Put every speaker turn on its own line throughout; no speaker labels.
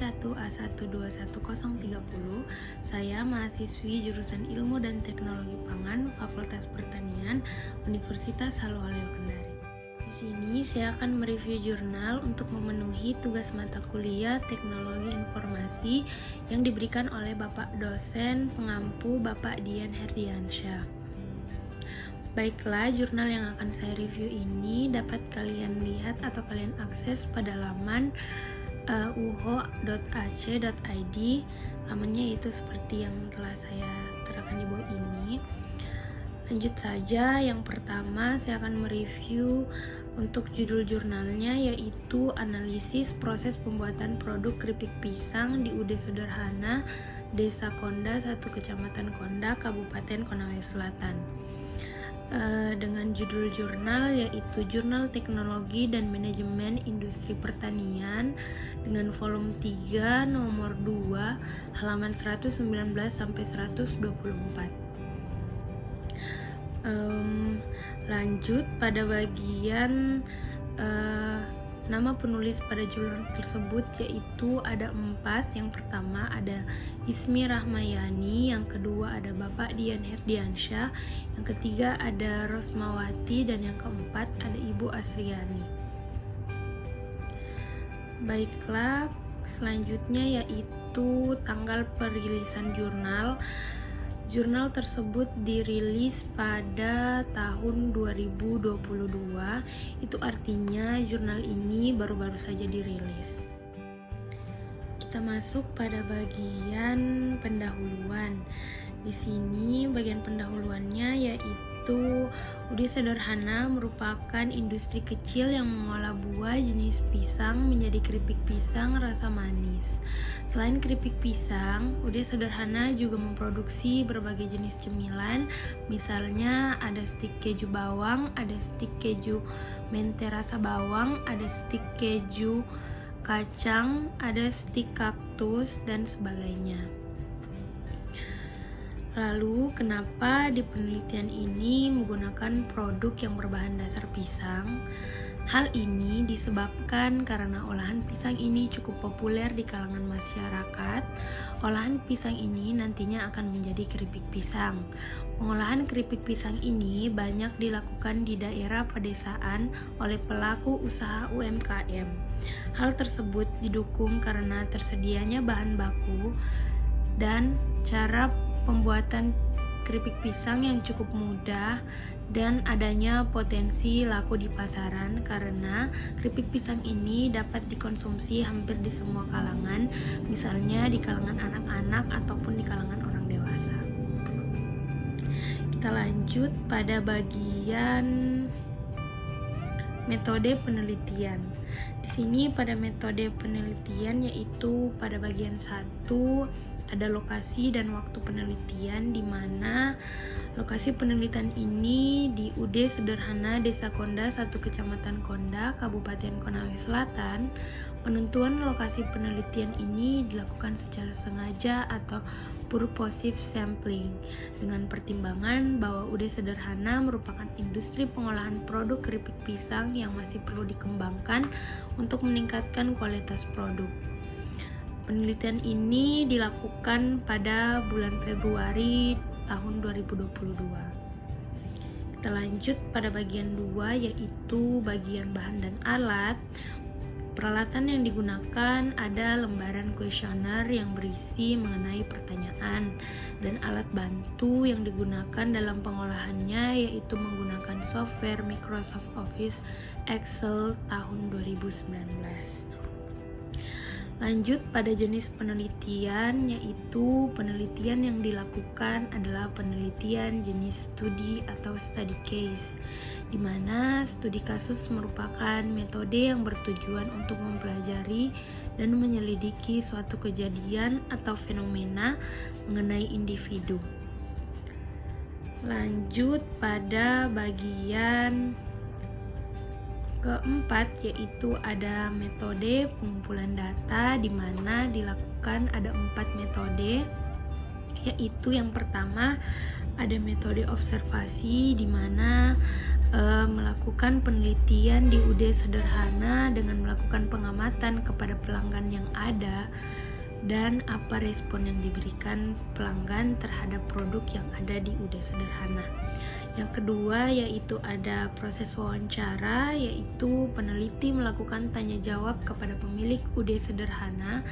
D1A121030. Saya mahasiswi jurusan Ilmu dan Teknologi Pangan, Fakultas Pertanian, Universitas Haluoleo Kendari. Di sini saya akan mereview jurnal untuk memenuhi tugas mata kuliah Teknologi Informasi yang diberikan oleh Bapak dosen pengampu Bapak Dian Herdiansyah. Baiklah, jurnal yang akan saya review ini dapat kalian lihat atau kalian akses pada laman uho.ac.id. Lamannya itu seperti yang telah saya terangkan di bawah ini. Lanjut saja, yang pertama saya akan mereview untuk judul jurnalnya, yaitu analisis proses pembuatan produk keripik pisang di UD Sederhana, Desa Konda, 1 Kecamatan Konda, Kabupaten Konawe Selatan. Dengan judul jurnal yaitu Jurnal Teknologi dan Manajemen Industri Pertanian dengan volume 3 nomor 2 halaman 119 sampai 124. Lanjut pada bagian nama penulis pada jurnal tersebut, yaitu ada 4. Yang pertama ada Ismi Rahmayani, yang kedua ada Bapak Dian Herdiansyah, yang ketiga ada Rosmawati, dan yang keempat ada Ibu Asriani. Baiklah, selanjutnya yaitu tanggal perilisan jurnal. Jurnal tersebut dirilis pada tahun 2022, itu artinya jurnal ini baru-baru saja dirilis. Kita masuk pada bagian pendahuluan. Di sini bagian pendahuluannya yaitu UD Sederhana merupakan industri kecil yang mengolah buah jenis pisang menjadi keripik pisang rasa manis. Selain keripik pisang, UD Sederhana juga memproduksi berbagai jenis cemilan, misalnya ada stik keju bawang, ada stik keju mente rasa bawang, ada stik keju kacang, ada stik kaktus, dan sebagainya. Lalu, kenapa di penelitian ini menggunakan produk yang berbahan dasar pisang? Hal ini disebabkan karena olahan pisang ini cukup populer di kalangan masyarakat. Olahan pisang ini nantinya akan menjadi keripik pisang. Pengolahan keripik pisang ini banyak dilakukan di daerah pedesaan oleh pelaku usaha UMKM. Hal tersebut didukung karena tersedianya bahan baku dan cara pembuatan keripik pisang yang cukup mudah dan adanya potensi laku di pasaran karena keripik pisang ini dapat dikonsumsi hampir di semua kalangan, misalnya di kalangan anak-anak ataupun di kalangan orang dewasa. Kita lanjut pada bagian metode penelitian. Di sini pada metode penelitian yaitu pada bagian 1 ada lokasi dan waktu penelitian, di mana lokasi penelitian ini di UD Sederhana Desa Konda, 1 Kecamatan Konda, Kabupaten Konawe Selatan. Penentuan lokasi penelitian ini dilakukan secara sengaja atau purposive sampling dengan pertimbangan bahwa UD Sederhana merupakan industri pengolahan produk keripik pisang yang masih perlu dikembangkan untuk meningkatkan kualitas produk. Penelitian ini dilakukan pada bulan Februari tahun 2022. Kita lanjut pada bagian 2 yaitu bagian bahan dan alat. Peralatan yang digunakan ada lembaran kuesioner yang berisi mengenai pertanyaan dan alat bantu yang digunakan dalam pengolahannya yaitu menggunakan software Microsoft Office Excel tahun 2019. Lanjut pada jenis penelitian, yaitu penelitian yang dilakukan adalah penelitian jenis studi atau study case, di mana studi kasus merupakan metode yang bertujuan untuk mempelajari dan menyelidiki suatu kejadian atau fenomena mengenai individu. Lanjut pada bagian keempat yaitu ada metode pengumpulan data, di mana dilakukan ada 4 metode, yaitu yang pertama ada metode observasi, di mana melakukan penelitian di UD sederhana dengan melakukan pengamatan kepada pelanggan yang ada dan apa respon yang diberikan pelanggan terhadap produk yang ada di UD sederhana. Yang kedua yaitu ada proses wawancara, yaitu peneliti melakukan tanya jawab kepada pemilik UD sederhana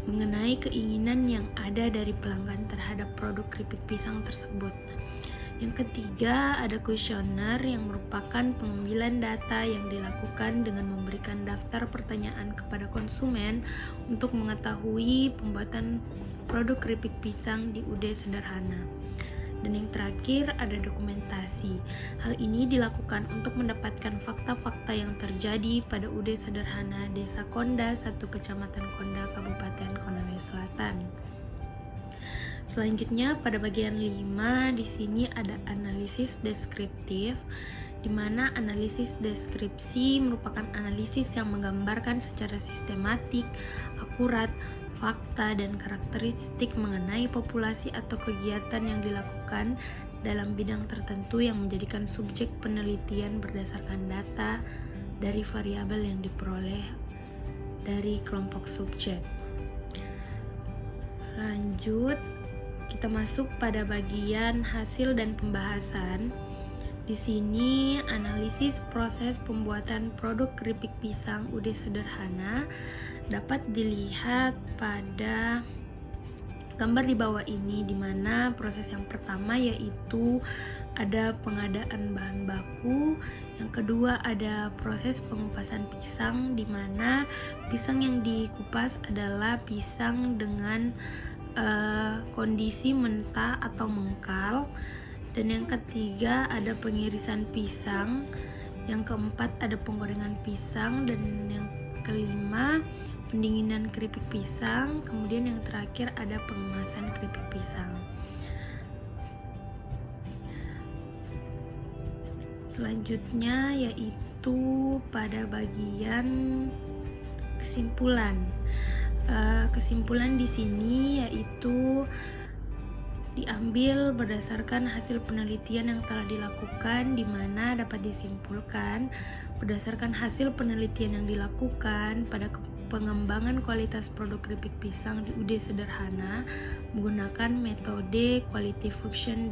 mengenai keinginan yang ada dari pelanggan terhadap produk keripik pisang tersebut. Yang ketiga, ada kuesioner yang merupakan pengambilan data yang dilakukan dengan memberikan daftar pertanyaan kepada konsumen untuk mengetahui pembuatan produk keripik pisang di UD sederhana. Dan yang terakhir, ada dokumentasi. Hal ini dilakukan untuk mendapatkan fakta-fakta yang terjadi pada UD sederhana Desa Konda, 1 Kecamatan Konda, Kabupaten Konawe Selatan. Selanjutnya pada bagian 5 di sini ada analisis deskriptif, di mana analisis deskripsi merupakan analisis yang menggambarkan secara sistematik, akurat, fakta dan karakteristik mengenai populasi atau kegiatan yang dilakukan dalam bidang tertentu yang menjadikan subjek penelitian berdasarkan data dari variabel yang diperoleh dari kelompok subjek. Lanjut, kita masuk pada bagian hasil dan pembahasan. Di sini analisis proses pembuatan produk keripik pisang UD sederhana dapat dilihat pada gambar di bawah ini, di mana proses yang pertama yaitu ada pengadaan bahan baku, yang kedua ada proses pengupasan pisang, di mana pisang yang dikupas adalah pisang dengan kondisi mentah atau mengkal, dan yang ketiga ada pengirisan pisang, yang keempat ada penggorengan pisang, dan yang kelima pendinginan keripik pisang, kemudian yang terakhir ada pengemasan keripik pisang. Selanjutnya yaitu pada bagian kesimpulan. Kesimpulan di sini yaitu diambil berdasarkan hasil penelitian yang telah dilakukan, di mana dapat disimpulkan berdasarkan hasil penelitian yang dilakukan pada pengembangan kualitas produk keripik pisang di UD sederhana menggunakan metode quality function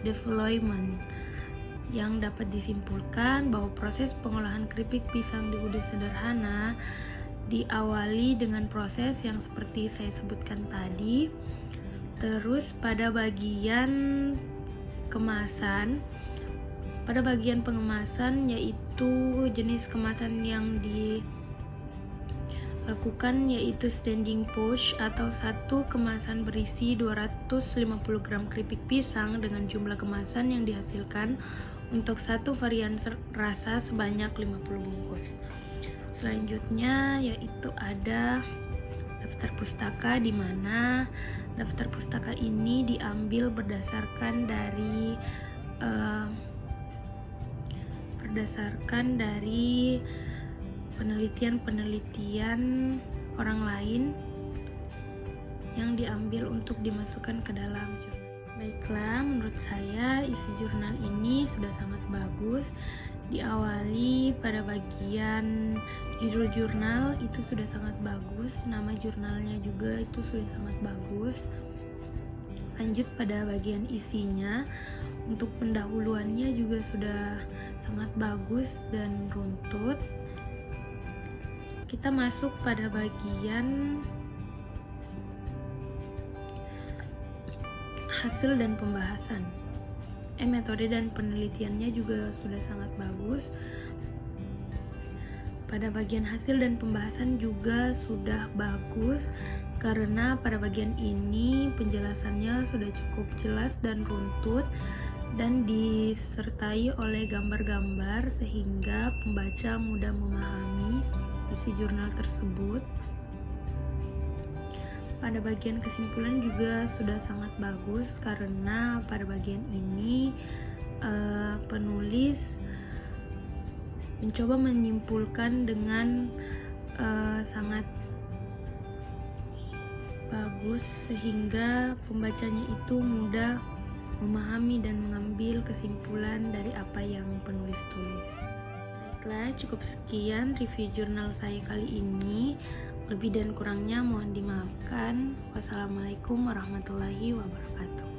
development, yang dapat disimpulkan bahwa proses pengolahan keripik pisang di UD sederhana diawali dengan proses yang seperti saya sebutkan tadi. Terus pada bagian kemasan, pada bagian pengemasan yaitu jenis kemasan yang dilakukan yaitu standing pouch atau satu kemasan berisi 250 gram keripik pisang dengan jumlah kemasan yang dihasilkan untuk satu varian rasa sebanyak 50 bungkus. Selanjutnya yaitu ada daftar pustaka, di mana daftar pustaka ini diambil berdasarkan dari penelitian orang lain yang diambil untuk dimasukkan ke dalam jurnal. Baiklah, menurut saya isi jurnal ini sudah sangat bagus. Diawali pada bagian judul jurnal itu sudah sangat bagus, nama jurnalnya juga itu sudah sangat bagus. Lanjut pada bagian isinya, untuk pendahuluannya juga sudah sangat bagus dan runtut. Kita masuk pada bagian hasil dan pembahasan. Metode dan penelitiannya juga sudah sangat bagus. Pada bagian hasil dan pembahasan juga sudah bagus, karena pada bagian ini penjelasannya sudah cukup jelas dan runtut dan disertai oleh gambar-gambar sehingga pembaca mudah memahami isi jurnal tersebut. Pada bagian kesimpulan juga sudah sangat bagus, karena pada bagian ini penulis mencoba menyimpulkan dengan sangat bagus sehingga pembacanya itu mudah memahami dan mengambil kesimpulan kesimpulan dari apa yang penulis tulis. Baiklah, cukup sekian review jurnal saya kali ini. Lebih dan kurangnya mohon dimaafkan. Wassalamualaikum warahmatullahi wabarakatuh.